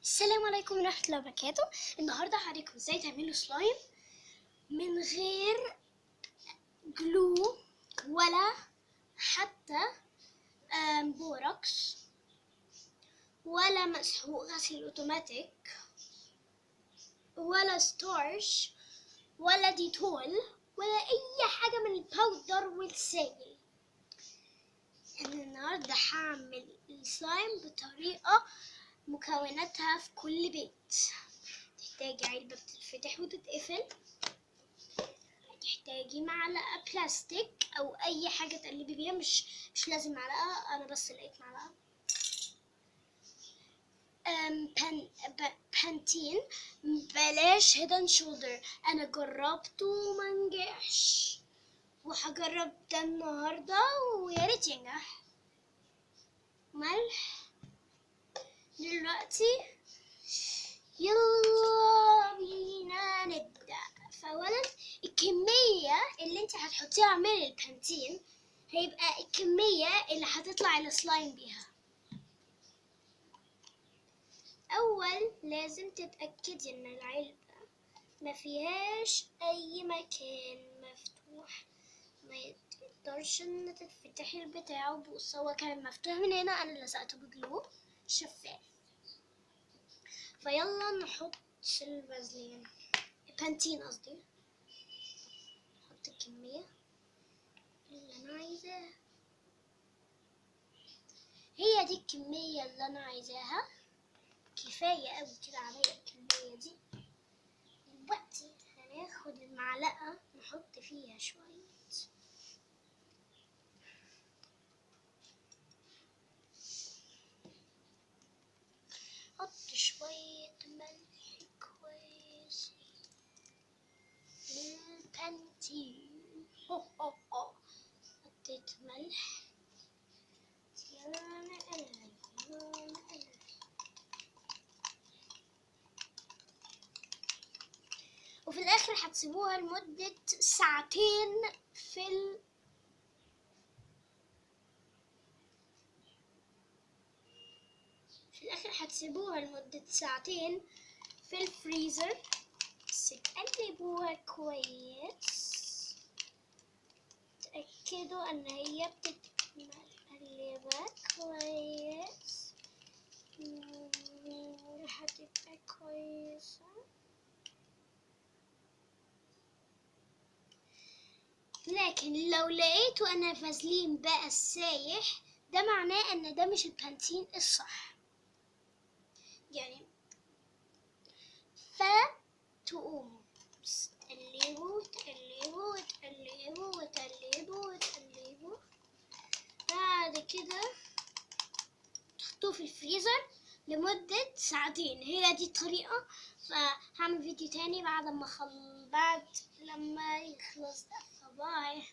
السلام عليكم ورحمة الله وبركاته. النهاردة هوريكم ازاي تعملوا سلايم من غير جلو ولا حتى بوركس ولا مسحوق غسيل اوتوماتيك ولا ستارش ولا ديتول ولا اي حاجة من الباودر والسائل. انا النهاردة هعمل السلايم بطريقة مكوناتها في كل بيت. تحتاجي علبة بتتفتح وتتقفل، تحتاجي معلقة بلاستيك أو أي حاجة تقلبي بيها، مش لازم معلقة، أنا بس لقيت معلقة. بانتين، بلاش هيدن شولدر، أنا جربته ومنجحش وهجرب ده النهاردة وياريت ينجح. ملح. دلوقتي يلا بينا نبدأ. فأولا الكمية اللي انت هتحطيها من البانتين هيبقى الكمية اللي هتطلع السلايم بيها. أول لازم تتأكدي ان العلبة ما فيهاش أي مكان مفتوح، ما يقدرش ان تتفتحي البتاع. وبص، هو كان مفتوح من هنا، أنا لزقته بجلو شفاف. فيلا نحط الفازلين، بانتين قصدي. نحط الكمية اللي أنا عايزاها، هي دي الكمية اللي أنا عايزاها، كفاية أوي كده عليا الكمية دي. دلوقتي هناخد المعلقة نحط فيها شوية حط شوية ملح كويس للبانتين. حطيت ملح. يلا نقلب. وفي الاخر هتسيبوها لمدة ساعتين في الفريزر. بس تقلبوها كويس، تأكدوا ان هي بتتقلبها كويس، هتبقى كويسة. لكن لو لقيتوا انا فازلين بقى سايح، ده معناه ان ده مش البانتين الصح يعني. فتقوموا تقلبوا تقلبوا وتقلبوا وتقلبوا وتقلبوا. بعد كده تحطوه في الفريزر لمدة ساعتين. هي دي الطريقة. فهعمل فيديو تاني بعد لما يخلص ده. باي.